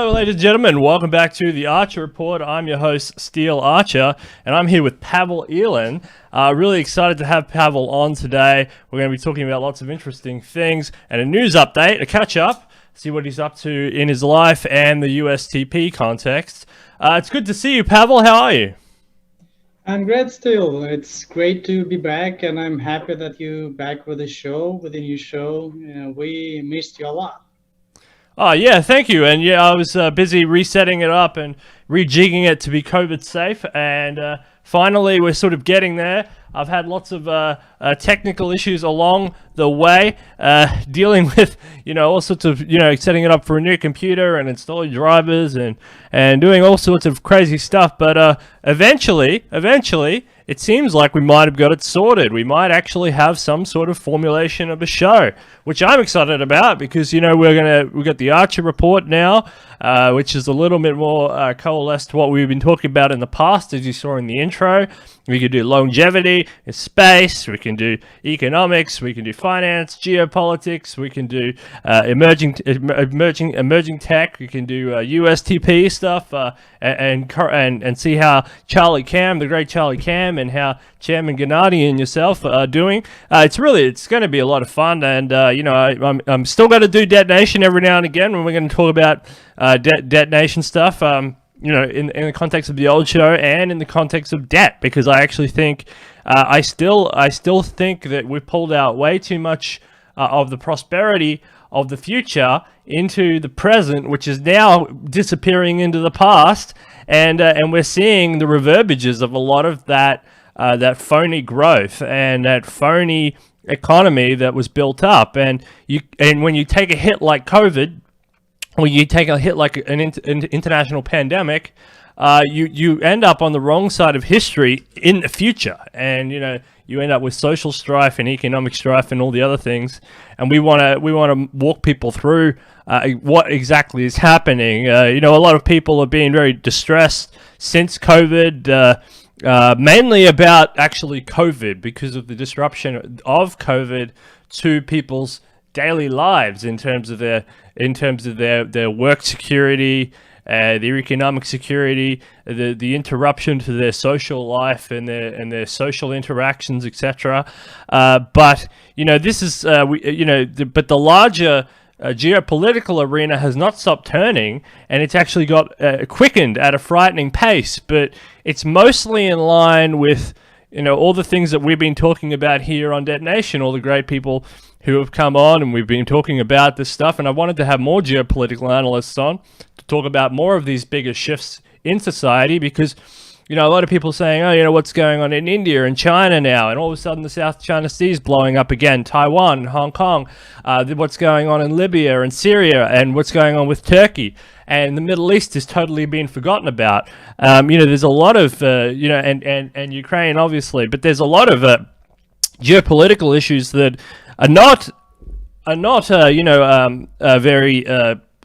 Hello, ladies and gentlemen. Welcome back to the Archer Report. I'm your host, Steel Archer, and I'm here with Pavel Ilin. Really excited to have Pavel on today. We're going to be talking about lots of interesting things and a news update, a catch-up, see what he's up to in his life and the USTP context. It's good to see you, Pavel. How are you? I'm great still. It's great to be back, and I'm happy that you're back with with a new show. We missed you a lot. Oh, yeah, thank you. And yeah, I was busy resetting it up and rejigging it to be COVID safe. And finally, we're sort of getting there. I've had lots of technical issues along the way, dealing with, all sorts of, setting it up for a new computer and installing drivers and doing all sorts of crazy stuff. But eventually, it seems like we might have got it sorted. We might actually have some sort of formulation of a show, which I'm excited about because, we've got the Archer Report now, which is a little bit more coalesced to what we've been talking about in the past, as you saw in the intro. We could do longevity, space, we can do economics, we can do finance, geopolitics, we can do emerging tech, we can do USTP stuff, and see how Charlie Cam, the great Charlie Cam, and how Chairman Gennady and yourself are doing. It's going to be a lot of fun, and I'm still going to do Detonation every now and again when we're going to talk about Detonation stuff. In the context of the old show and in the context of debt, because I actually think I still think that we've pulled out way too much of the prosperity of the future into the present, which is now disappearing into the past, and we're seeing the reverberages of a lot of that phony growth and that phony economy that was built up, and when you take a hit like COVID, or you take a hit like an international pandemic, you end up on the wrong side of history in the future, and you end up with social strife and economic strife and all the other things. And we want to walk people through what exactly is happening. A lot of people have been very distressed since COVID. Mainly about actually COVID, because of the disruption of COVID to people's daily lives in terms of their work security, their economic security, the interruption to their social life and their social interactions, etc. But this is but the larger geopolitical arena has not stopped turning, and it's actually got quickened at a frightening pace. But it's mostly in line with all the things that we've been talking about here on Detonation, all the great people who have come on, and we've been talking about this stuff. And I wanted to have more geopolitical analysts on to talk about more of these bigger shifts in society, because a lot of people saying, what's going on in India and China now, and all of a sudden the South China Sea is blowing up again, Taiwan, Hong Kong, what's going on in Libya and Syria, and what's going on with Turkey, and the Middle East is totally being forgotten about. There's a lot of, and Ukraine obviously, but there's a lot of geopolitical issues that are not very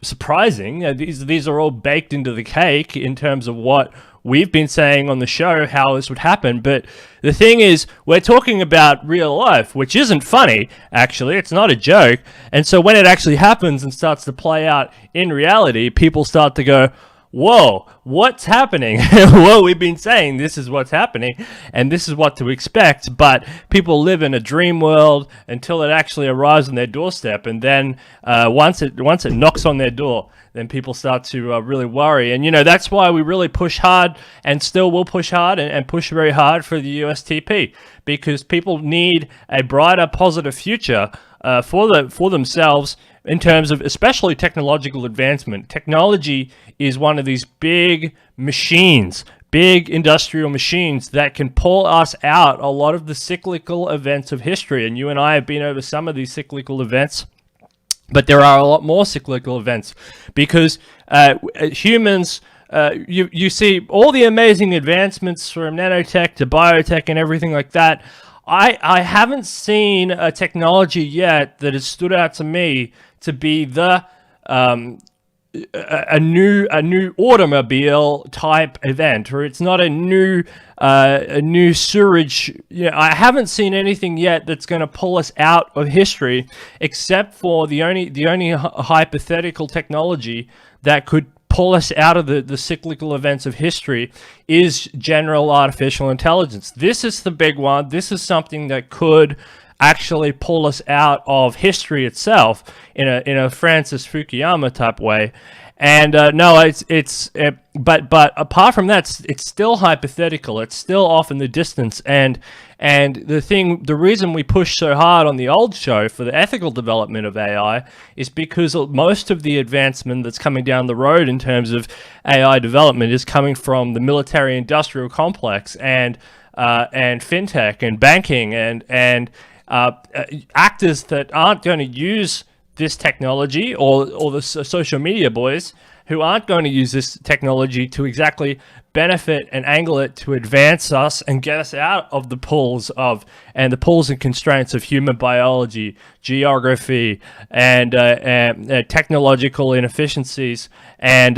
surprising. These are all baked into the cake in terms of what we've been saying on the show, how this would happen. But the thing is, we're talking about real life, which isn't funny, actually. It's not a joke. And so when it actually happens and starts to play out in reality, people start to go, whoa, what's happening? Well, we've been saying this is what's happening, and this is what to expect, but people live in a dream world until it actually arrives on their doorstep, and then once it knocks on their door, then people start to really worry. And that's why we really push hard, and still will push hard, and push very hard for the USTP, because people need a brighter, positive future for themselves, in terms of especially technological advancement. Technology is one of these big machines, big industrial machines that can pull us out a lot of the cyclical events of history. And you and I have been over some of these cyclical events, but there are a lot more cyclical events, because humans, you see all the amazing advancements from nanotech to biotech and everything like that. I haven't seen a technology yet that has stood out to me to be the a new automobile type event, or it's not a new sewerage. I haven't seen anything yet that's going to pull us out of history, except for the only hypothetical technology that could pull us out of the cyclical events of history is general artificial intelligence. This is the big one. This is something that could actually pull us out of history itself in a Francis Fukuyama type way. And but apart from that, it's still hypothetical. It's still off in the distance. And the reason we push so hard on the old show for the ethical development of AI is because most of the advancement that's coming down the road in terms of AI development is coming from the military-industrial complex and fintech and banking and actors that aren't going to use this technology, or the social media boys who aren't going to use this technology to exactly benefit and angle it to advance us and get us out of the pulls and constraints of human biology, geography, and technological inefficiencies and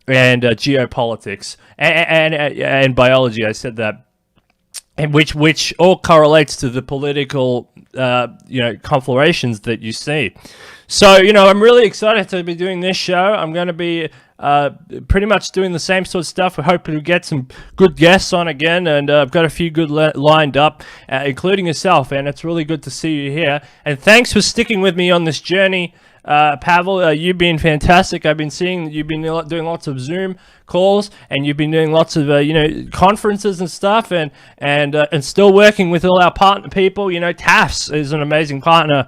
geopolitics and biology. I said that. And which all correlates to the political, conflagrations that you see. So, I'm really excited to be doing this show. I'm going to be pretty much doing the same sort of stuff. We're hoping to get some good guests on again, and I've got a few good lined up, including yourself, and it's really good to see you here. And thanks for sticking with me on this journey. Pavel, you've been fantastic. I've been seeing that you've been doing lots of Zoom calls, and you've been doing lots of conferences and stuff, and still working with all our partner people. TAFS is an amazing partner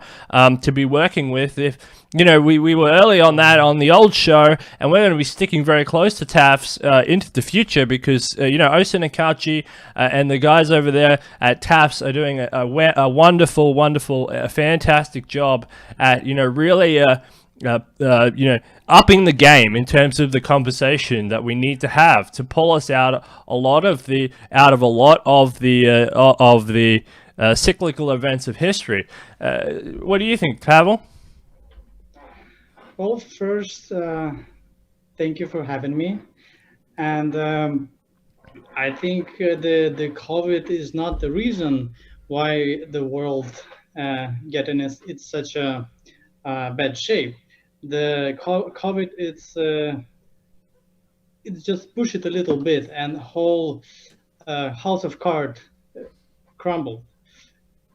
to be working with. If we were early on that on the old show, and we're going to be sticking very close to TAFS into the future because Osin and Kauchi and the guys over there at TAFS are doing a wonderful, fantastic job at really upping the game in terms of the conversation that we need to have to pull us out a lot of the cyclical events of history. What do you think, Pavel? Well, first, thank you for having me. And I think the COVID is not the reason why the world get in it's such a bad shape. The COVID, it's just push it a little bit, and the whole house of cards crumbled.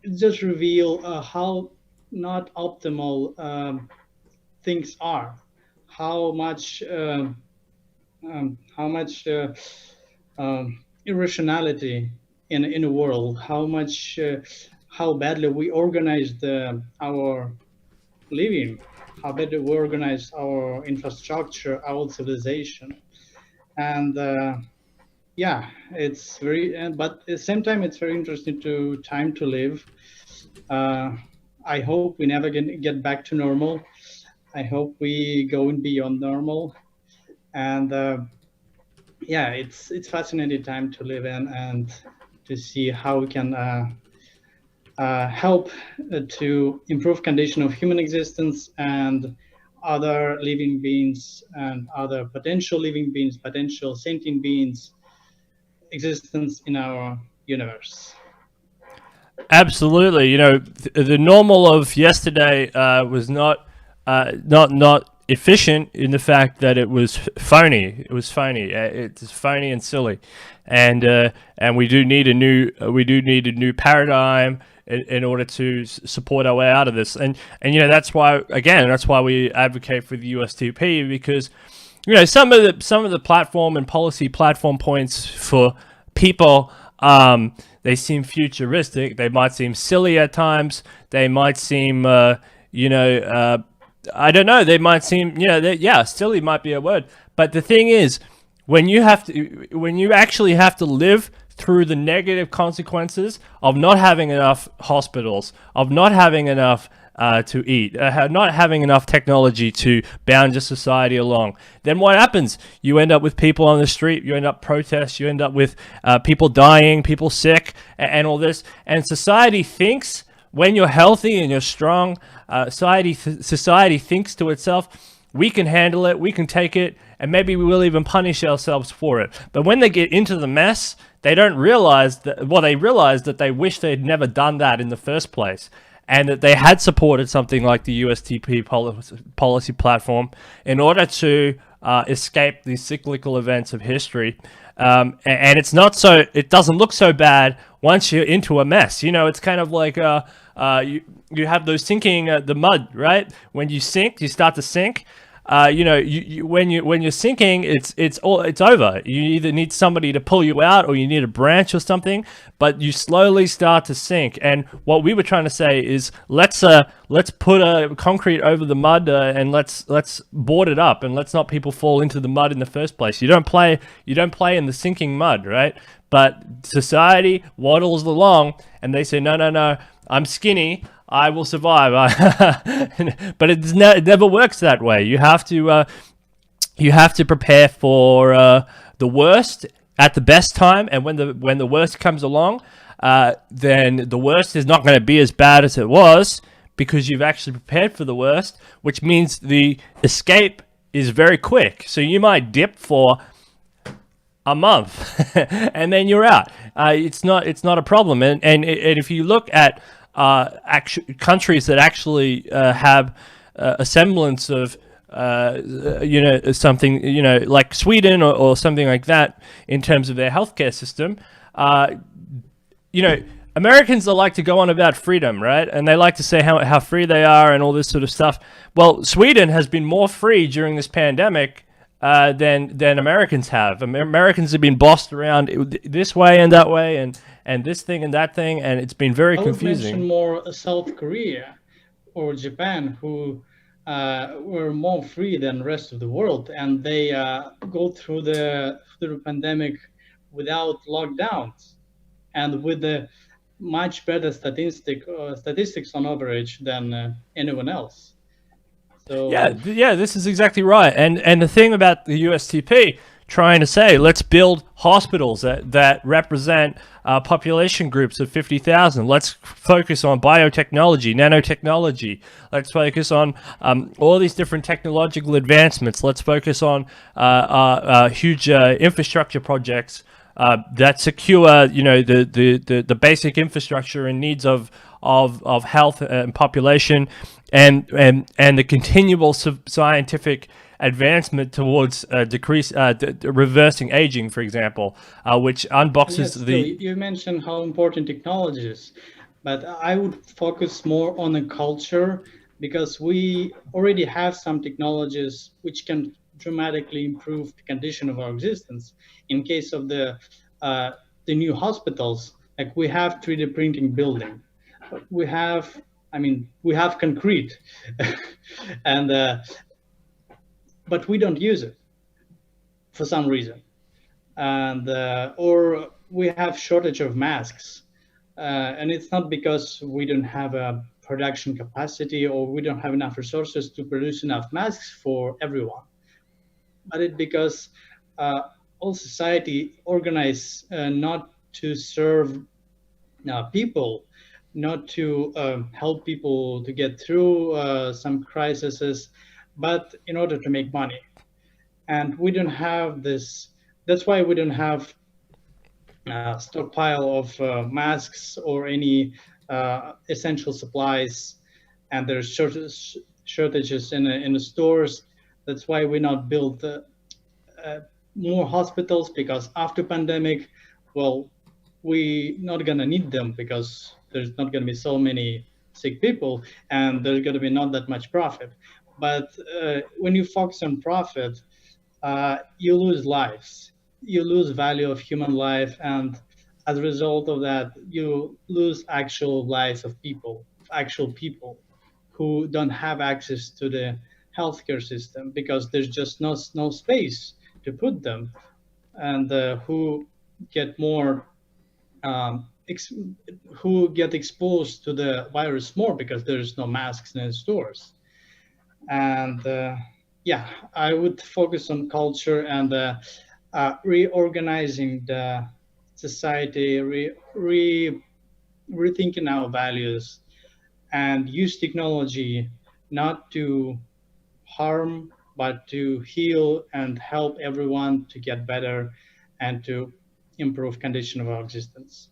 It just reveal how not optimal things are, how much irrationality in a world, how badly we organized our living, how badly we organized our infrastructure, our civilization. And it's but at the same time, it's very interesting time to live. I hope we never get back to normal. I hope we go beyond normal. And it's fascinating time to live in, and to see how we can help to improve condition of human existence and other living beings and other potential living beings, potential sentient beings existence in our universe. Absolutely. The normal of yesterday was not efficient in the fact that it was phony. It was phony. It's phony and silly, and we do need a new paradigm in order to support our way out of this. And that's why we advocate for the USTP, because some of the platform and policy platform points for people, they seem futuristic. They might seem silly at times. They might seem I don't know. They might seem, silly might be a word. But the thing is, when you actually have to live through the negative consequences of not having enough hospitals, of not having enough to eat, not having enough technology to bound your society along, then what happens? You end up with people on the street, you end up protests, you end up with people dying, people sick, and all this. And society thinks, when you're healthy and you're strong, society thinks to itself, we can handle it, we can take it, and maybe we will even punish ourselves for it. But when they get into the mess, they don't realize that, they realize that they wish they'd never done that in the first place, and that they had supported something like the USTP policy platform in order to escape these cyclical events of history. And it's not so. It doesn't look so bad once you're into a mess. You know, it's kind of like you have those sinking the mud, right? When you sink, you start to sink. You know, when you're sinking, it's over. You either need somebody to pull you out, or you need a branch or something. But you slowly start to sink. And what we were trying to say is, let's put a concrete over the mud, and let's board it up, and let's not people fall into the mud in the first place. You don't play in the sinking mud, right? But society waddles along, and they say, no, I'm skinny, I will survive. But it never works that way. You have to prepare for the worst at the best time, and when the worst comes along, then the worst is not going to be as bad as it was, because you've actually prepared for the worst, which means the escape is very quick. So you might dip for a month and then you're out. It's not a problem. And if you look at countries that actually have a semblance of something, like Sweden or something like that, in terms of their healthcare system, Americans like to go on about freedom, right? And they like to say how free they are and all this sort of stuff. Well, Sweden has been more free during this pandemic than Americans have. Americans have been bossed around this way and that way, and this thing and that thing, and it's been very confusing. I would mention more South Korea or Japan, who were more free than the rest of the world, and they go through the pandemic without lockdowns and with the much better statistics on average than anyone else. So yeah, this is exactly right. And the thing about the USTP trying to say, let's build hospitals that represent population groups of 50,000. Let's focus on biotechnology, nanotechnology. Let's focus on all these different technological advancements. Let's focus on huge infrastructure projects that secure, the basic infrastructure and needs of health and population, and the continual scientific advancement towards reversing aging, for example, which unboxes yes, you mentioned how important technology is, but I would focus more on the culture, because we already have some technologies which can dramatically improve the condition of our existence. In case of the new hospitals, like we have 3D printing building, we have concrete, and but we don't use it for some reason, and or we have shortage of masks, and it's not because we don't have a production capacity or we don't have enough resources to produce enough masks for everyone, but it's because all society organized not to serve people, not to help people to get through some crises, but in order to make money. And we don't have this. That's why we don't have a stockpile of masks or any essential supplies, and there's shortages in the stores. That's why we not build more hospitals, because after pandemic, well, we not gonna need them, because there's not gonna be so many sick people, and there's gonna be not that much profit. But when you focus on profit, you lose lives, you lose value of human life, and as a result of that, you lose actual lives of actual people who don't have access to the healthcare system, because there's just no space to put them, and who get more who get exposed to the virus more, because there's no masks in the stores. And I would focus on culture and reorganizing the society, rethinking our values, and use technology not to harm, but to heal and help everyone to get better and to improve condition of our existence.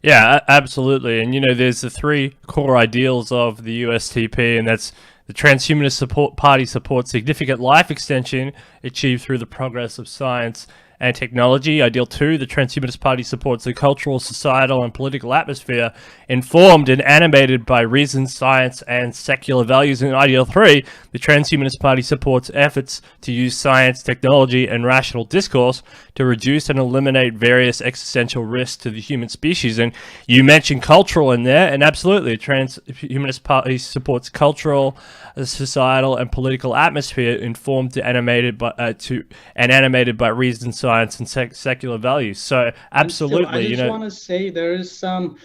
Yeah, absolutely. And there's the three core ideals of the USTP, and that's The Transhumanist Party supports significant life extension achieved through the progress of science and technology. Ideal 2, the Transhumanist Party supports the cultural, societal, and political atmosphere informed and animated by reason, science, and secular values. In Ideal 3, the Transhumanist Party supports efforts to use science, technology, and rational discourse to reduce and eliminate various existential risks to the human species. And you mentioned cultural in there, and absolutely, the Transhumanist Party supports cultural, societal, and political atmosphere informed and animated by reason, science, and secular values. So And still, I absolutely, just want to say there is some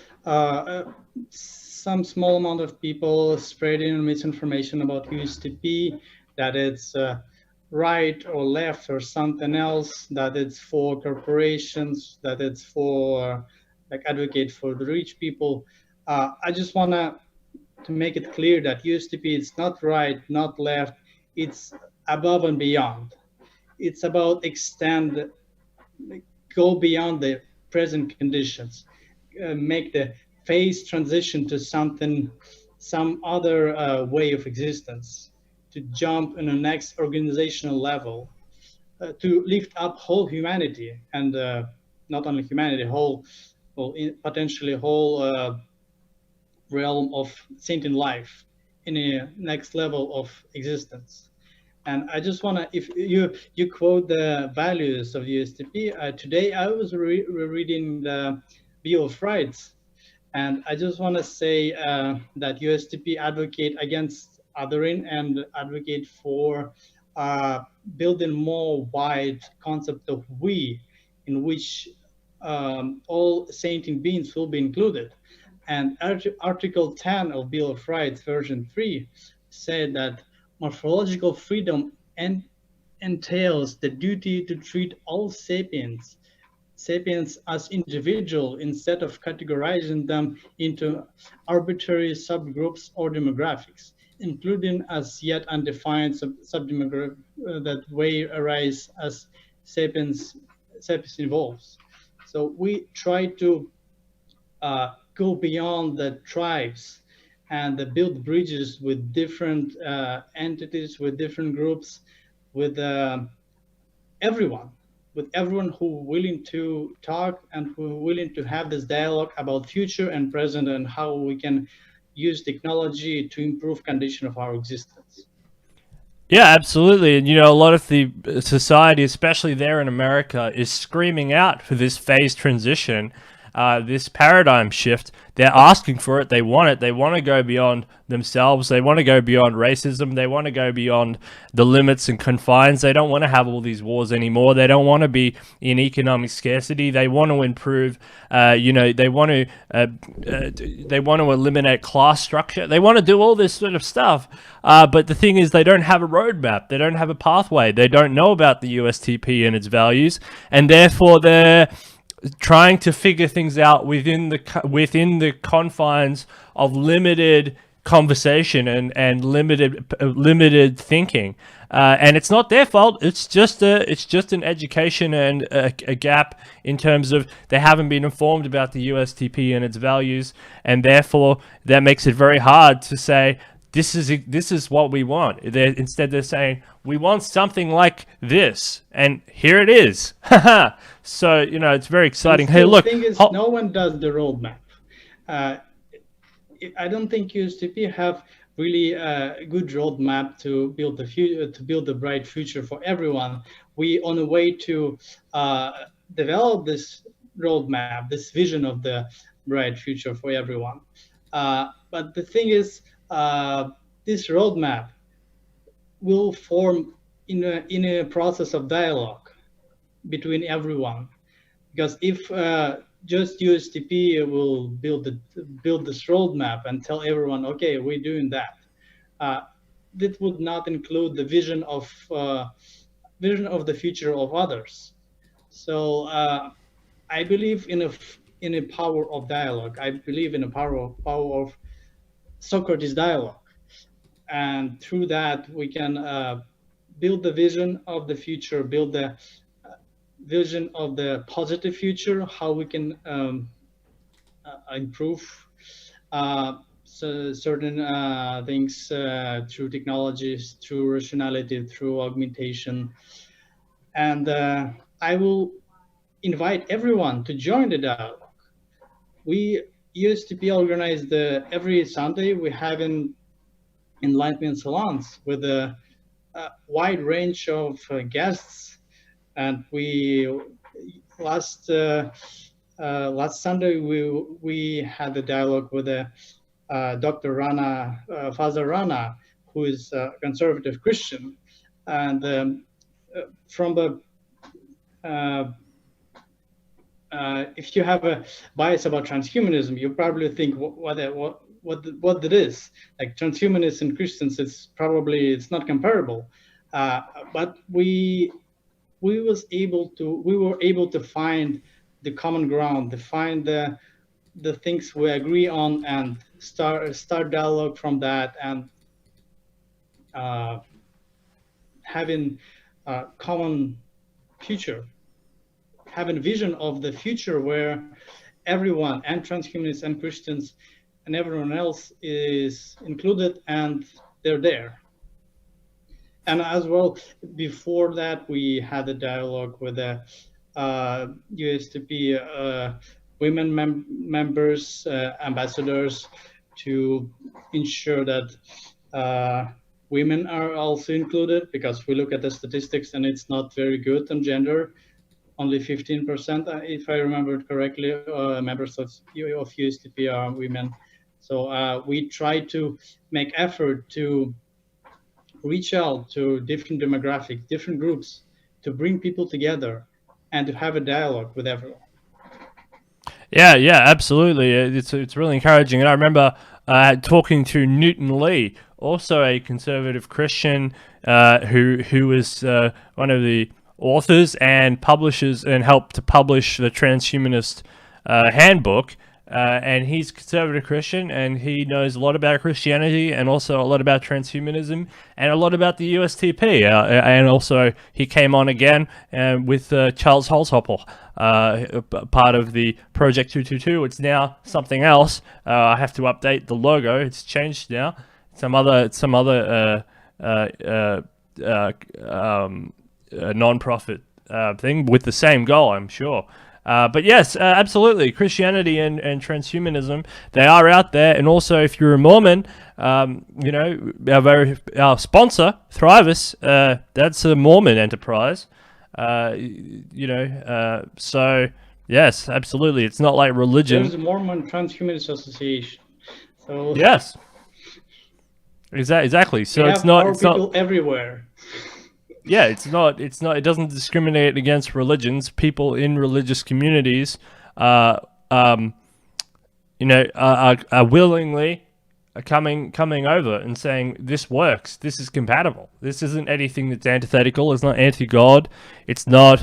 small amount of people spreading misinformation about USDP, that it's right or left or something else, that it's for corporations, that it's for like advocate for the rich people. I just want to make it clear that USDP is not right, not left. It's above and beyond. It's about extend, go beyond the present conditions, make the phase transition to something, some other way of existence, to jump in the next organizational level, to lift up whole humanity, and not only humanity, potentially whole realm of sentient life in a next level of existence. And I just want to, if you quote the values of USDP, today I was reading the Bill of Rights, and I just want to say that USDP advocate against othering and advocate for building more wide concept of we, in which all sentient beings will be included. And Article 10 of Bill of Rights, version 3, said that morphological freedom entails the duty to treat all sapiens as individual instead of categorizing them into arbitrary subgroups or demographics, including as yet undefined subdemographics that may arise as sapiens evolves. So we try to go beyond the tribes and build bridges with different entities, with different groups, with everyone, with everyone who willing to talk and who willing to have this dialogue about future and present and how we can use technology to improve condition of our existence. Yeah, absolutely. And a lot of the society, especially there in America, is screaming out for this phase transition, this paradigm shift. They're asking for it. They want it. They want to go beyond themselves. They want to go beyond racism. They want to go beyond the limits and confines. They don't want to have all these wars anymore. They don't want to be in economic scarcity. They want to improve. They want to eliminate class structure. They want to do all this sort of stuff. But the thing is, they don't have a roadmap. They don't have a pathway. They don't know about the USTP and its values, and therefore they're trying to figure things out within the confines of limited conversation and limited thinking. And it's not their fault. It's just an education and a gap in terms of they haven't been informed about the USTP and its values, and therefore that makes it very hard to say this is what we want. Instead, they're saying we want something like this, and here it is. So it's very exciting. Hey, look, the thing is, no one does the roadmap. I don't think USDP have really a good roadmap to build the bright future for everyone. We on a way to develop this roadmap, this vision of the bright future for everyone. But the thing is, this roadmap will form in a process of dialogue between everyone. Because if just USDP will build this roadmap and tell everyone, okay, we're doing that, that would not include the vision of the future of others. So I believe in a power of dialogue. I believe in a power of Socrates dialogue, and through that we can build the vision of the future, build the vision of the positive future, how we can improve. certain things through technologies, through rationality, through augmentation. And I will invite everyone to join the dialogue. We used to be organized every Sunday. We have in enlightenment salons with a wide range of guests, and we last last Sunday we had a dialogue with Dr. Rana, Father Rana, who is a conservative Christian, and from the uh, if you have a bias about transhumanism, you probably think what it is. Like transhumanists and Christians, it's not comparable. Uh, but we were able to find the common ground, to find the things we agree on, and start dialogue from that, and uh, having a common future, having a vision of the future where everyone, and transhumanists and Christians and everyone else, is included, and they're there. And as well, before that, we had a dialogue with the USDP women members, ambassadors, to ensure that women are also included, because we look at the statistics and it's not very good on gender. Only 15%, if I remember it correctly, members of USDP are women. So we try to make effort to reach out to different demographics, different groups, to bring people together and to have a dialogue with everyone. Yeah, yeah, absolutely. It's really encouraging. And I remember talking to Newton Lee, also a conservative Christian, who was one of the authors and publishers and helped to publish the Transhumanist Handbook. And he's conservative Christian, and he knows a lot about Christianity and also a lot about transhumanism and a lot about the USTP. And also, he came on again with Charles Holzhoppel, part of the Project 222. It's now something else. I have to update the logo. It's changed now. Some other non-profit thing with the same goal, I'm sure. But yes, absolutely. Christianity and transhumanism, they are out there. And also, if you're a Mormon, our sponsor, Thrivous, that's a Mormon enterprise. So yes, absolutely. It's not like religion. There's a Mormon Transhumanist Association. So Yes, exactly. So we it's have not. our It's people not. everywhere. Yeah, it's not. It's not. It doesn't discriminate against religions. People in religious communities, uh, um, are willingly coming over and saying this works. This is compatible. This isn't anything that's antithetical. It's not anti-God. It's not.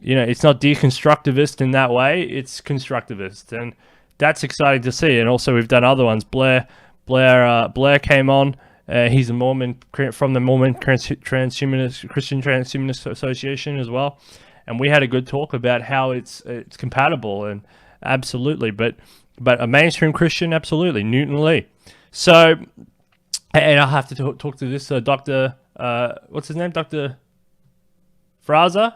It's not deconstructivist in that way. It's constructivist, and that's exciting to see. And also, we've done other ones. Blair came on. He's a Mormon from the Mormon Transhumanist Christian Transhumanist Association as well, and we had a good talk about how it's compatible, and absolutely, but a mainstream Christian, absolutely, Newton Lee. So, and I'll have to talk to this Doctor. What's his name, Doctor Fraza?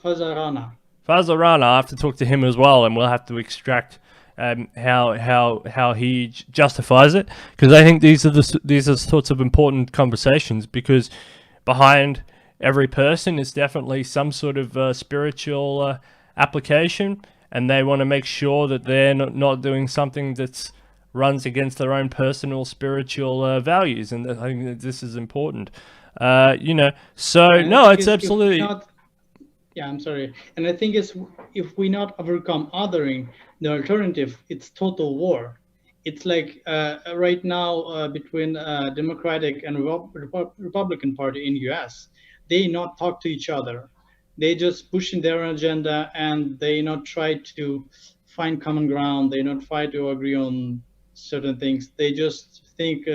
Father Rana. Faza Rana. I have to talk to him as well, and we'll have to extract how he justifies it, because I think these are sorts of important conversations, because behind every person is definitely some sort of spiritual application, and they want to make sure that they're not doing something that's runs against their own personal spiritual values, and I think that this is important. So And no, it's absolutely. Yeah, I'm sorry. And I think if we not overcome othering, the alternative, it's total war. It's like right now between Democratic and Republican Party in US, they not talk to each other. They just pushing their agenda, and they not try to find common ground. They not try to agree on certain things. They just think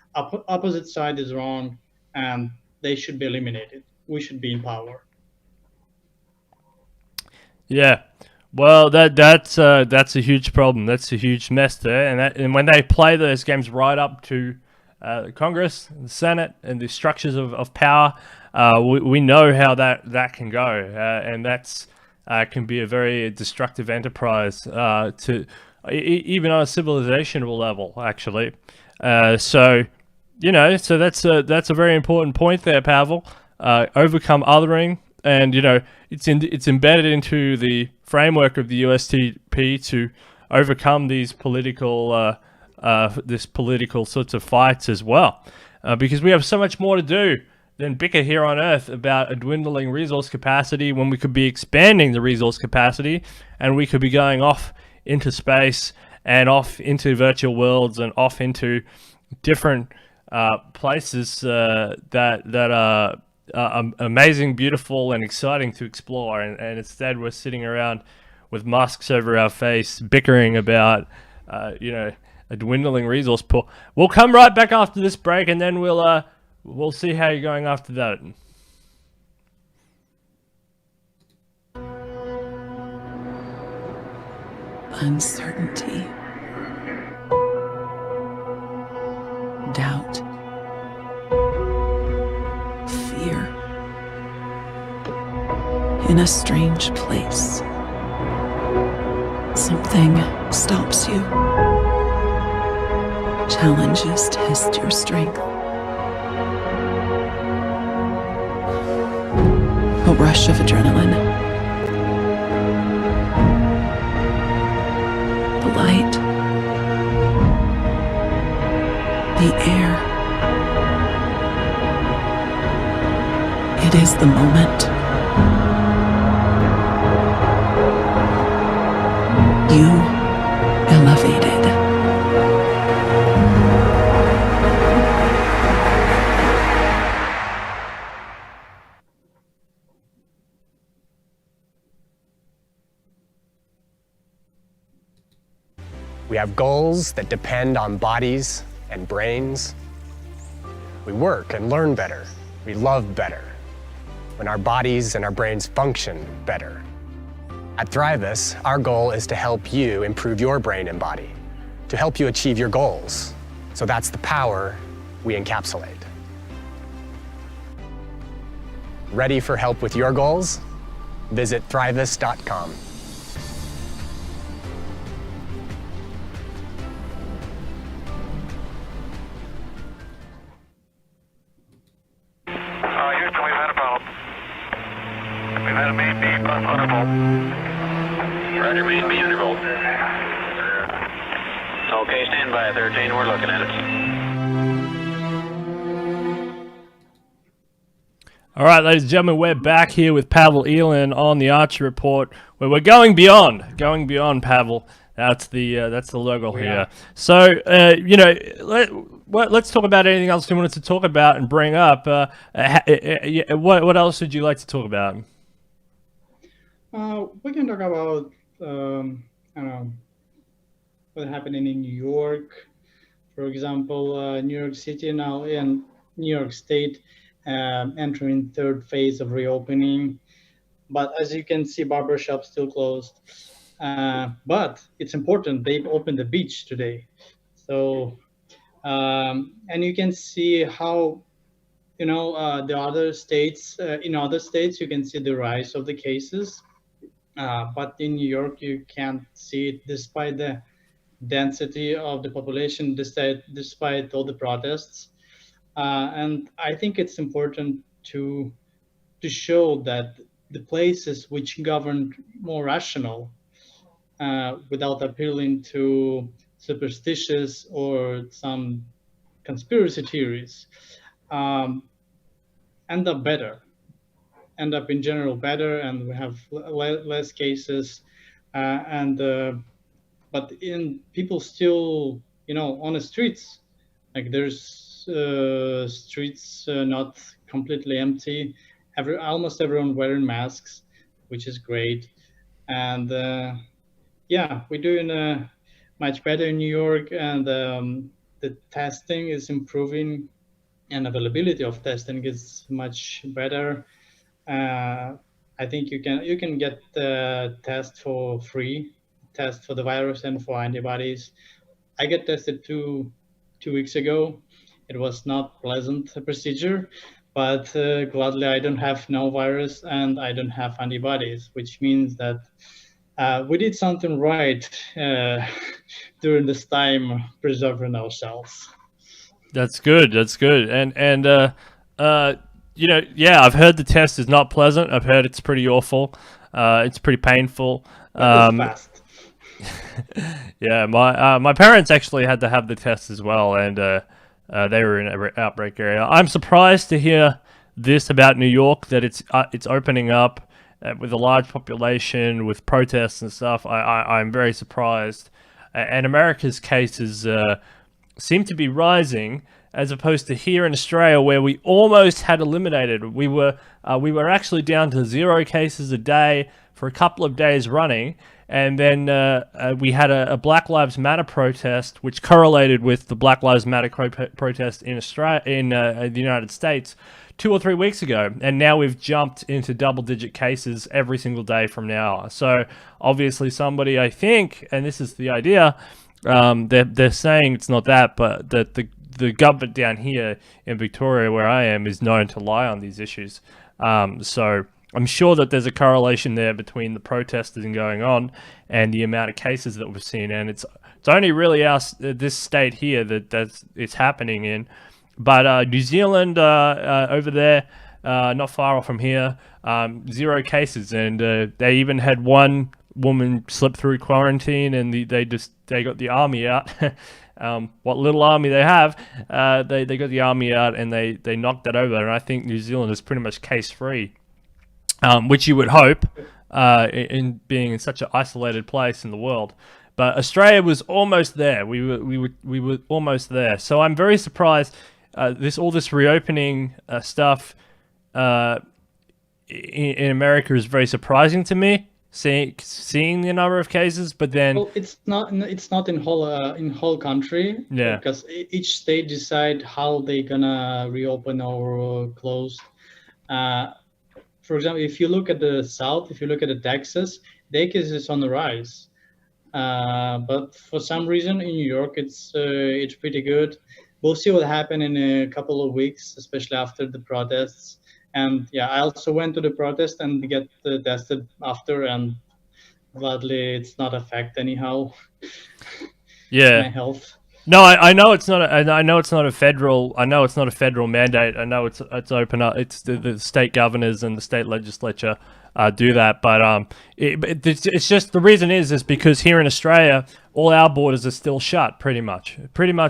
opposite side is wrong, and they should be eliminated. We should be in power. Yeah. Well, that's a huge problem. That's a huge mess there, and when they play those games right up to Congress, the Senate, and the structures of power, we know how that can go, and that's can be a very destructive enterprise to even on a civilizational level, actually. So so that's a very important point there, Pavel. Overcome othering, and it's embedded into the framework of the USTP to overcome these political this political sorts of fights as well, because we have so much more to do than bicker here on Earth about a dwindling resource capacity when we could be expanding the resource capacity, and we could be going off into space and off into virtual worlds and off into different places that are amazing, beautiful, and exciting to explore. And instead, we're sitting around with masks over our face, bickering about, a dwindling resource pool. We'll come right back after this break, and then we'll see how you're going after that. Uncertainty, doubt, fear. In a strange place, something stops you, challenges test your strength. A rush of adrenaline, the light, the air. It is the moment. You elevated. We have goals that depend on bodies and brains. We work and learn better. We love better when our bodies and our brains function better. At Thrivous, our goal is to help you improve your brain and body, to help you achieve your goals. So that's the power we encapsulate. Ready for help with your goals? Visit Thrivous.com. Houston, we've had a problem. We've had a main beam undervolt. Roger, main beam undervolt. Okay, stand by, 13. We're looking at it. All right, ladies and gentlemen, we're back here with Pavel Ilin on the Archer Report, where we're going beyond Pavel. That's the logo here. So, let's talk about anything else you wanted to talk about and bring up. What else would you like to talk about? We can talk about I don't know, what happened in New York, for example. New York City now and New York State entering third phase of reopening, but as you can see, barbershops still closed. But it's important, they've opened the beach today. So and you can see how the other states, in other states you can see the rise of the cases, but in New York you can't see it despite the density of the population, despite all the protests. And I think it's important to show that the places which govern more rational, without appealing to superstitious or some conspiracy theories, end up better, end up in general better, and we have less cases. And but in people still, on the streets, like there's streets not completely empty. Almost everyone wearing masks, which is great. And yeah, we're doing much better in New York, and the testing is improving, and availability of testing is much better. I I think you can get the test for free, test for the virus and for antibodies. I get tested two weeks ago. It was not pleasant procedure, but gladly I don't have no virus and I don't have antibodies, which means that we did something right during this time, preserving ourselves. That's good. That's good. You know, yeah, I've heard the test is not pleasant. I've heard it's pretty awful. It's pretty painful. It's fast. Yeah, my parents actually had to have the test as well, and they were in an outbreak area. I'm surprised to hear this about New York, that it's opening up with a large population, with protests and stuff. I'm very surprised, and America's cases seem to be rising, as opposed to here in Australia, where we almost had eliminated. We were actually down to 0 cases a day for a couple of days running, and then we had a Black Lives Matter protest, which correlated with the Black Lives Matter protest in Australia, in the United States, 2 or 3 weeks ago, and now we've jumped into double-digit cases every single day from now. So obviously, somebody, I think, and this is the idea. They're saying it's not that, but that the government down here in Victoria, where I am, is known to lie on these issues. So I'm sure that there's a correlation there between the protesting going on and the amount of cases that we've seen, and it's only really this state here that it's happening in. But New Zealand, over there, not far off from here, 0 cases, and they even had one woman slip through quarantine, and they got the army out. What little army they have, they got the army out, and they knocked that over. And I think New Zealand is pretty much case free, which you would hope, in being in such an isolated place in the world. But Australia was almost there. We were almost there. So I'm very surprised. All this reopening stuff in America is very surprising to me. Seeing the number of cases, but then Well, it's not in whole country. Yeah. Because each state decide how they gonna reopen or close. For example, if you look at the South, if you look at the Texas, their cases is on the rise. But for some reason in New York, it's pretty good. We'll see what happens in a couple of weeks, especially after the protests. And yeah, I also went to the protest and get tested after, and gladly it's not affect anyhow my yeah. health. No, I know it's not. I know it's not a federal. I know it's not a federal mandate. I know it's open up. It's the state governors and the state legislature do that. But it's just, the reason is because here in Australia, all our borders are still shut. Pretty much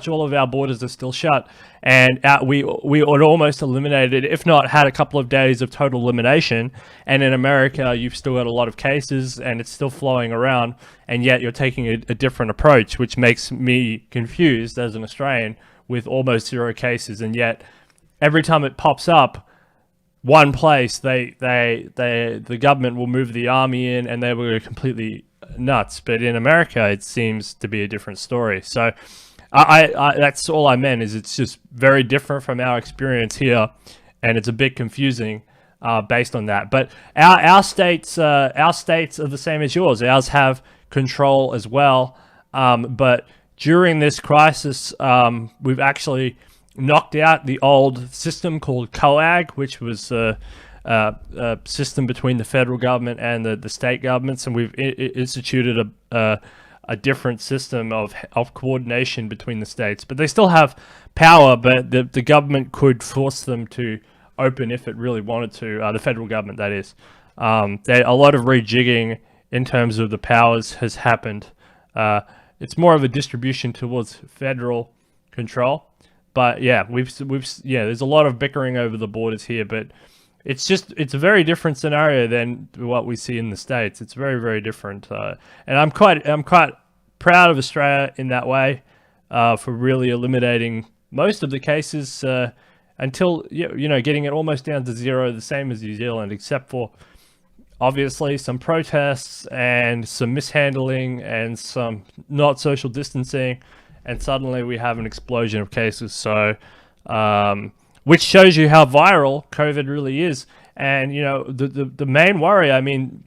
all of our borders are still shut, and we had almost eliminated, if not had a couple of days of total elimination. And in America, you've still got a lot of cases, and it's still flowing around, and yet you're taking a different approach, which makes me confused as an Australian, with almost 0 cases, and yet every time it pops up one place, the government will move the army in, and they will go completely nuts. But in America, it seems to be a different story. So I that's all I meant, is it's just very different from our experience here, and it's a bit confusing based on that. But our states are the same as yours. Ours have control as well. But during this crisis, we've actually knocked out the old system called COAG, which was a system between the federal government and the state governments, and we've instituted a different system of coordination between the states. But they still have power, but the government could force them to open if it really wanted to, the federal government, that is. A lot of rejigging in terms of the powers has happened. It's more of a distribution towards federal control. But yeah, there's a lot of bickering over the borders here, but it's a very different scenario than what we see in the States. It's very, very different. And I'm quite proud of Australia in that way, for really eliminating most of the cases, until, getting it almost down to 0, the same as New Zealand, except for obviously some protests and some mishandling and some not social distancing. And suddenly we have an explosion of cases. So which shows you how viral COVID really is. And the main worry, I mean,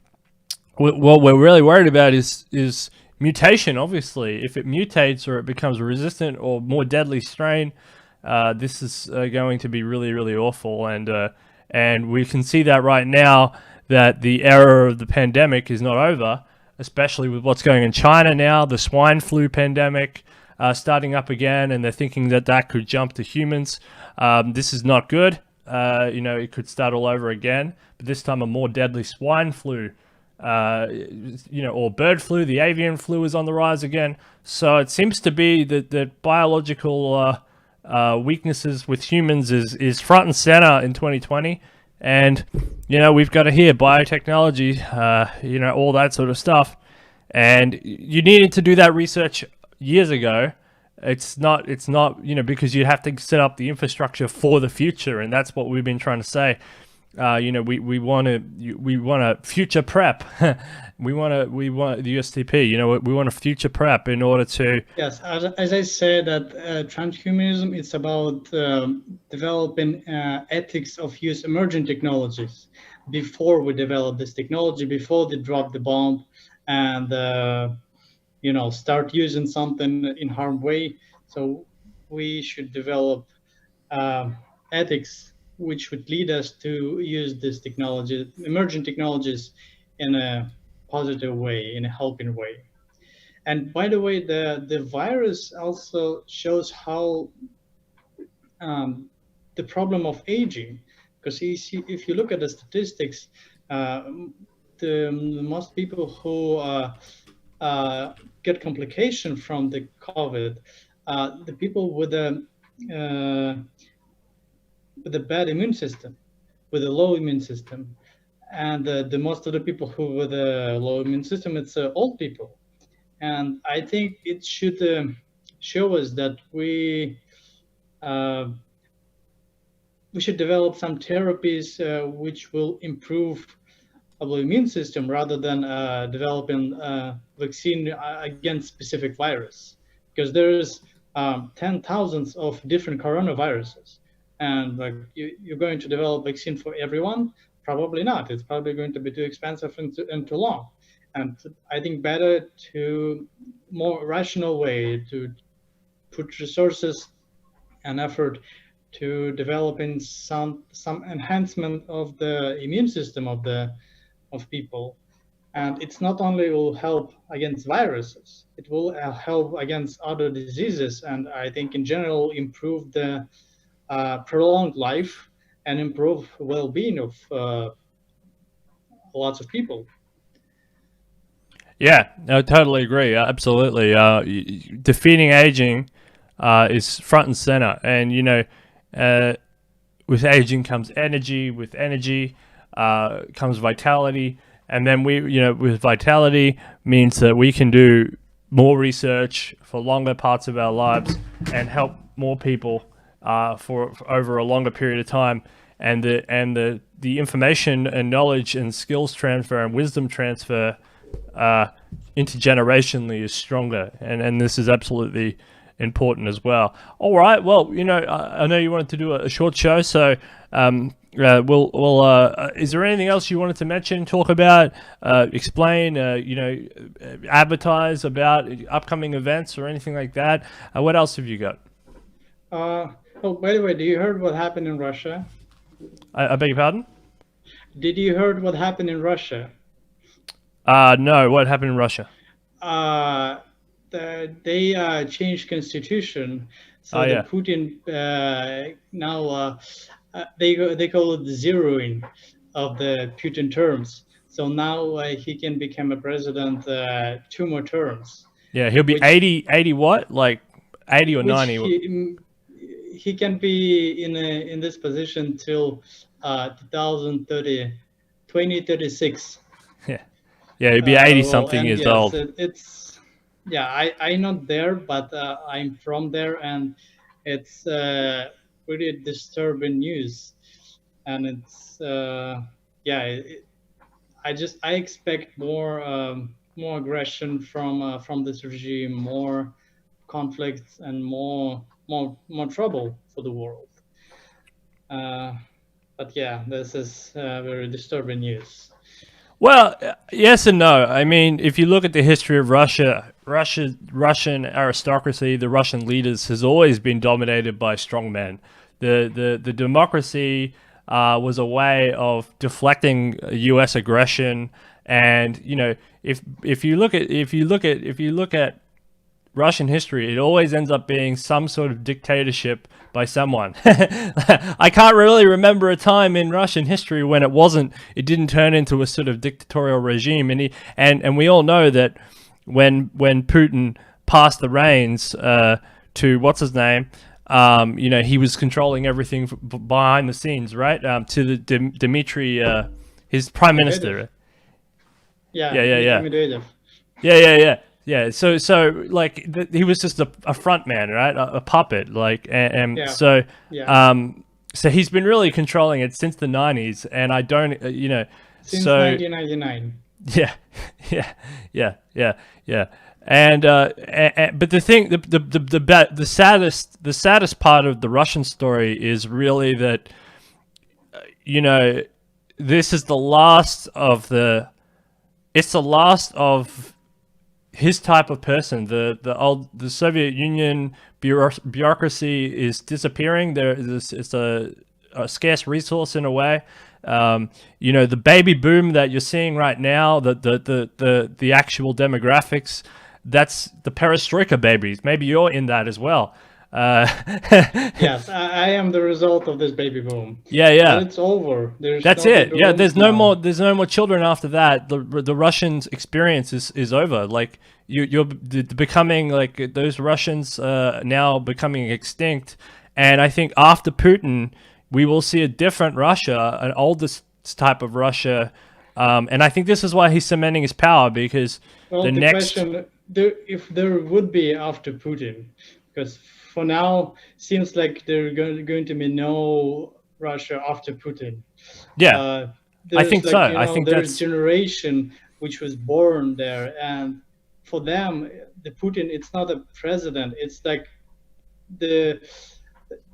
what we're really worried about is mutation. Obviously, if it mutates or it becomes resistant or more deadly strain, this is going to be really, really awful. And we can see that right now that the era of the pandemic is not over, especially with what's going in China now, the swine flu pandemic starting up again, and they're thinking that that could jump to humans. This is not good. It could start all over again, but this time a more deadly swine flu, or bird flu. The avian flu is on the rise again. So it seems to be that biological weaknesses with humans is front and center in 2020. And, we've got to hear biotechnology, all that sort of stuff. And you needed to do that research years ago. It's not, because you have to set up the infrastructure for the future. And that's what we've been trying to say. We want to future prep. we want the USTP. We want to future prep in order to. Yes, as I said, that transhumanism is about developing ethics of use emerging technologies before we develop this technology, before they drop the bomb, and start using something in harm way. So we should develop ethics which would lead us to use this technology, emerging technologies, in a positive way, in a helping way. And by the way, the virus also shows how the problem of aging, because if you look at the statistics, the most people who get complication from the COVID, the people with a bad immune system, with a low immune system, and the most of the people who with a low immune system, it's old people. And I think it should show us that we should develop some therapies which will improve our immune system rather than developing vaccine against specific virus, because there's 10,000s of different coronaviruses, and like you're going to develop vaccine for everyone? Probably not. It's probably going to be too expensive and too long. And I think better to more rational way to put resources and effort to developing some enhancement of the immune system of people. And it's not only will help against viruses, it will help against other diseases, and I think in general improve the prolonged life and improve well-being of lots of people. Yeah, I totally agree. Absolutely. Defeating aging is front and center. And, with aging comes energy. With energy comes vitality. And then with vitality means that we can do more research for longer parts of our lives and help more people for over a longer period of time. And the information and knowledge and skills transfer and wisdom transfer intergenerationally is stronger, and this is absolutely important as well. All right, well, I know you wanted to do a short show, so is there anything else you wanted to mention, talk about, explain, advertise about upcoming events or anything like that? What else have you got? Oh, by the way, do you heard what happened in Russia? I beg your pardon? Did you heard what happened in Russia? No, what happened in Russia? They changed constitution, so Putin now they call it the zeroing of the Putin terms. So now he can become a president 2 more terms. Yeah, he'll be 80 what? Like 80 or 90? He can be in this position till 2036. Yeah, he'd be 80 something years old. It's I'm not there, but I'm from there, and it's pretty disturbing news. And it's I expect more aggression from this regime, more conflicts, and more trouble for the world. But yeah, this is very disturbing news. Well, yes and no. I mean, if you look at the history of Russian aristocracy, the Russian leaders has always been dominated by strong men. The democracy was a way of deflecting U.S. aggression, and if you look at Russian history, it always ends up being some sort of dictatorship by someone. I can't really remember a time in Russian history when it didn't turn into a sort of dictatorial regime. And we all know that when Putin passed the reins to what's his name, he was controlling everything behind the scenes, right? To the Dmitry, his prime minister. Yeah, Yeah. Medvedev. Yeah. So like he was just a front man, right? A puppet, like, and Yeah. so Yeah. so he's been really controlling it since the 90s, and I don't, Since so 1999. yeah, yeah. And but the thing, the saddest part of the Russian story is really that, this is the last of his type of person. The Soviet Union bureaucracy is disappearing. It's a scarce resource in a way. The baby boom that you're seeing right now, the actual demographics, that's the perestroika babies. Maybe you're in that as well. Yes, I am the result of this baby boom. Yeah. But it's over. That's no it. baby Yeah, booms now. there's no more children after that. The Russians' experience is over. Like you're becoming like those Russians now becoming extinct. And I think after Putin, we will see a different Russia, an older type of Russia. And I think this is why he's cementing his power, because Well, the the next. question, if there would be after Putin, because for now seems like there going to be no Russia after Putin. Yeah, Uh, I think so. I think there's that's. generation which was born there, and for them, the Putin, it's not a president. It's like the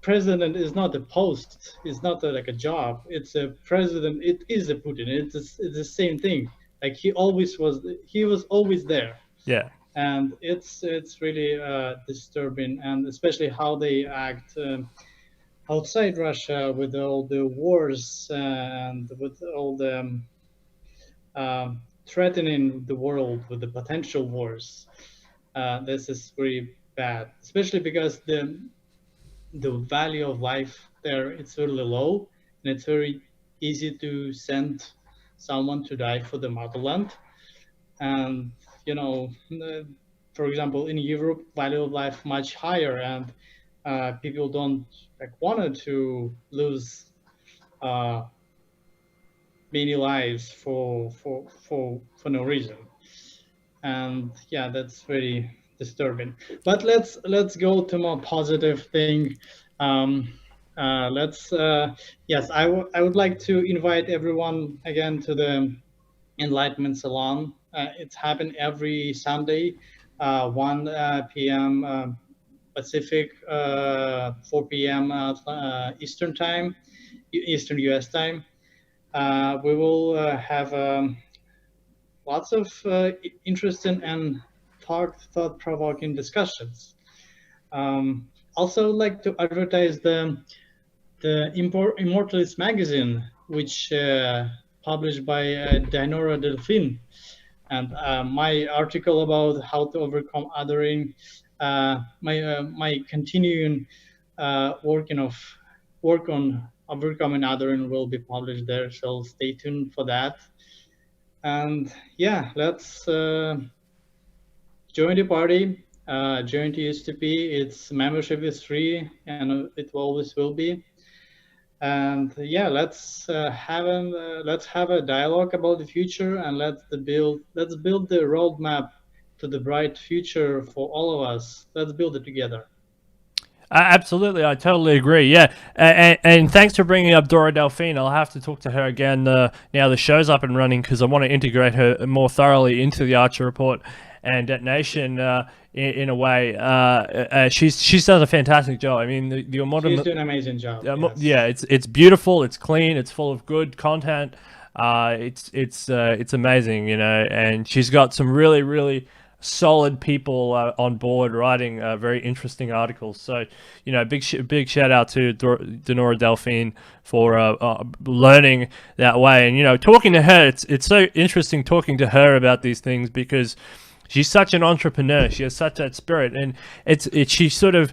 president is not a post. It's not like a job. It's a president. It is a Putin. It's the same thing. Like he always was. He was always there, Yeah. and it's really disturbing, and especially how they act outside Russia with all the wars and with all the threatening the world with the potential wars. This is very bad, especially because the value of life there, it's really low, and it's very easy to send someone to die for the motherland. And for example, in Europe, value of life much higher, and people don't like wanted to lose many lives for no reason. And yeah, that's very disturbing. But let's go to more positive thing. Let's yes, I would like to invite everyone again to the Enlightenment Salon. It's happened every Sunday, 1 p.m. Pacific, 4 p.m. Eastern time, Eastern U.S. time. We will have lots of interesting and thought-provoking discussions. Also, like to advertise the Immortalist magazine, which published by Dinora Delphine, and my article about how to overcome othering, my continuing work on overcoming othering will be published there. So stay tuned for that. And yeah, let's join the party. Join to USTP. Its membership is free, and it always will be. And yeah, let's have a dialogue about the future, and let's build the roadmap to the bright future for all of us. Let's build it together. Absolutely, I totally agree. Yeah, and thanks for bringing up Dora Delphine. I'll have to talk to her again now the show's up and running, because I want to integrate her more thoroughly into the Archer Report. and detonation in a way. She's done a fantastic job. I mean, the She's doing an amazing job. Yes. yeah, it's beautiful, it's clean, it's full of good content. It's amazing, you know, and she's got some really solid people on board writing very interesting articles. So, you know, big shout out to Denora Delphine for learning that way. And, you know, talking to her, it's so interesting talking to her about these things, because she's such an entrepreneur. She has such that spirit, and she sort of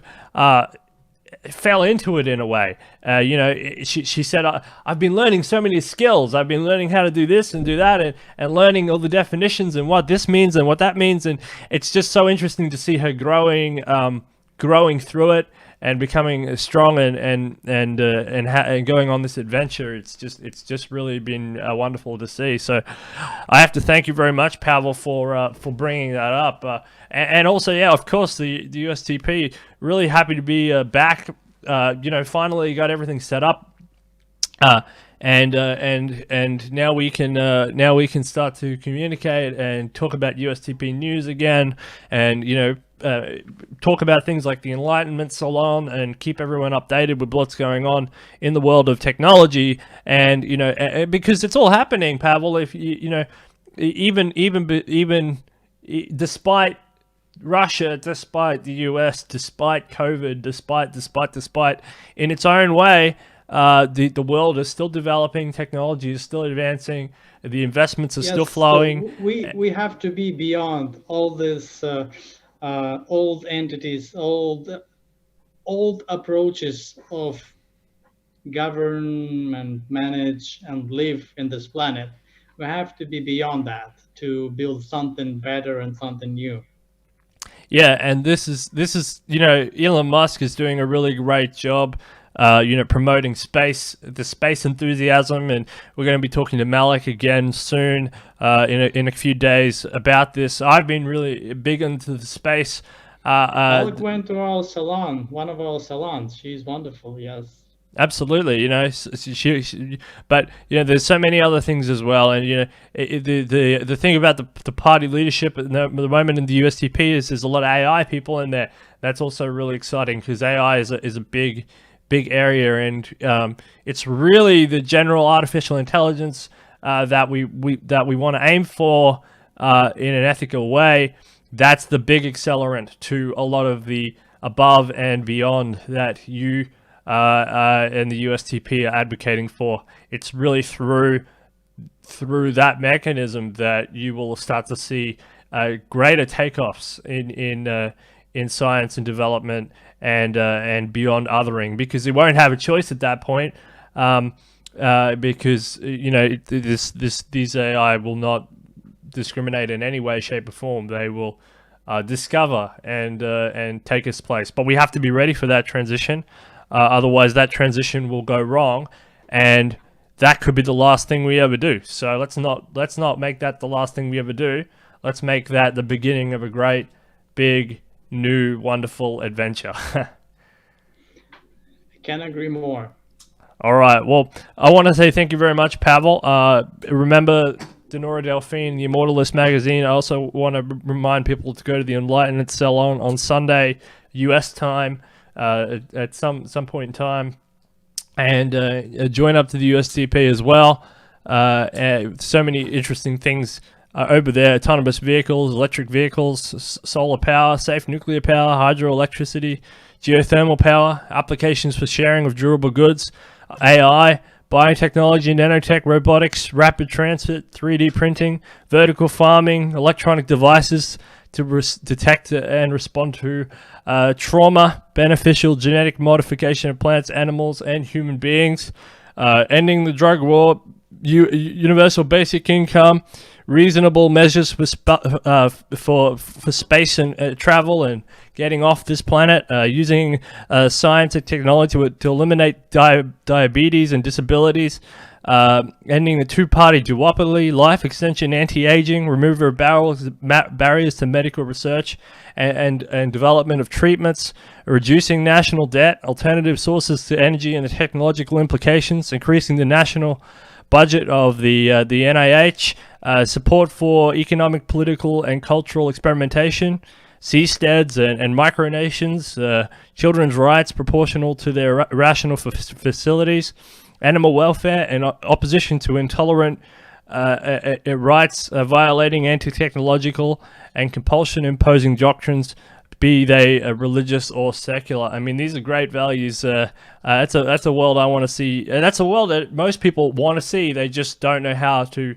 fell into it in a way. You know, she said, I've been learning so many skills. I've been learning how to do this and do that, and learning all the definitions and what this means and what that means. And it's just so interesting to see her growing through it and becoming strong and going on this adventure. It's just really been wonderful to see. So I have to thank you very much, Pavel, for bringing that up. And also, yeah, of course, the USTP, really happy to be back. You know, finally got everything set up, and now we can start to communicate and talk about USTP news again, and, you know, talk about things like the Enlightenment Salon and keep everyone updated with what's going on in the world of technology. And, you know, because it's all happening, Pavel. If you know, even despite Russia, despite the US, despite COVID, despite in its own way, the world is still developing, technology is still advancing, the investments are still flowing. So we have to be beyond all this old entities, old approaches of govern and manage and live in this planet. We have to be beyond that to build something better and something new. Yeah, and this is you know, Elon Musk is doing a really great job, you know, promoting the space enthusiasm, and we're going to be talking to Malik again soon, in a few days about this. I've been really big into the space. Malik went to our salon, one of our salons. She's wonderful. Yes. Absolutely, you know, but you know, there's so many other things as well, and you know, the thing about the party leadership at the moment in the USTP is there's a lot of AI people in there. That's also really exciting, because AI is a big area, and it's really the general artificial intelligence that we want to aim for in an ethical way. That's the big accelerant to a lot of the above and beyond that you and the USTP are advocating for. It's really through that mechanism that you will start to see greater takeoffs in science and development and beyond othering, because it won't have a choice at that point, because you know, these AI will not discriminate in any way, shape, or form. They will discover and take its place. But we have to be ready for that transition. Otherwise, that transition will go wrong, and that could be the last thing we ever do. So let's not make that the last thing we ever do. Let's make that the beginning of a great, big, new, wonderful adventure. I can't agree more. All right. Well, I want to say thank you very much, Pavel. Remember Denora Delphine, the Immortalist magazine. I also want to remind people to go to the Enlightenment Salon on Sunday, U.S. time. At some point in time, and join up to the USTP as well. So many interesting things over there: autonomous vehicles, electric vehicles, solar power, safe nuclear power, hydroelectricity, geothermal power, applications for sharing of durable goods, AI, biotechnology, nanotech, robotics, rapid transit, 3D printing, vertical farming, electronic devices to detect and respond to trauma, beneficial genetic modification of plants, animals, and human beings, ending the drug war, universal basic income, reasonable measures for space and travel and getting off this planet, using science and technology to eliminate diabetes and disabilities, ending the two-party duopoly, life extension, anti-aging, removal of barriers to medical research and development of treatments, reducing national debt, alternative sources to energy and the technological implications, increasing the national budget of the NIH, support for economic, political, and cultural experimentation, seasteads and micronations, children's rights proportional to their rational facilities, animal welfare, and opposition to intolerant rights violating anti-technological and compulsion imposing doctrines, be they religious or secular. I mean, these are great values. That's a world I want to see. That's a world that most people want to see. They just don't know how to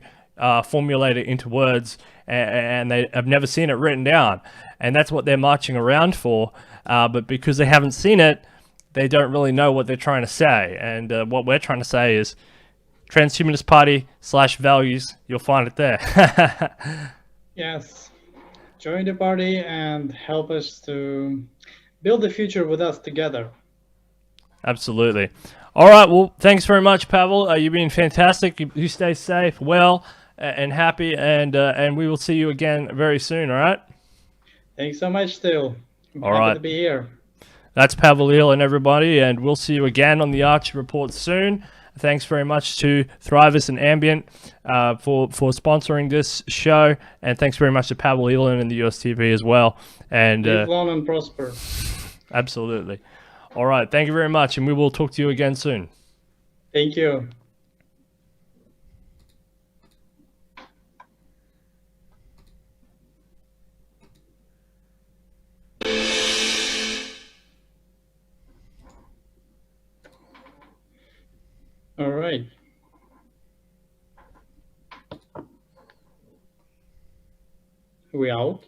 formulate it into words, and they have never seen it written down. And that's what they're marching around for. But because they haven't seen it, they don't really know what they're trying to say. And what we're trying to say is Transhumanist Party / values. You'll find it there. Yes. Join the party and help us to build the future with us together. Absolutely. All right. Well, thanks very much, Pavel. You've been fantastic. You stay safe, well, and happy, and we will see you again very soon. All right. Thanks so much, Still. I'm All happy right. to be here. That's Pavel Ilin, everybody, and we'll see you again on the Archie Report soon. Thanks very much to Thrivous and Ambient for sponsoring this show, and thanks very much to Pavel Ilin and the USTV as well. And Live long and prosper. absolutely. All right, thank you very much, and we will talk to you again soon. Thank you. All right. Are we out?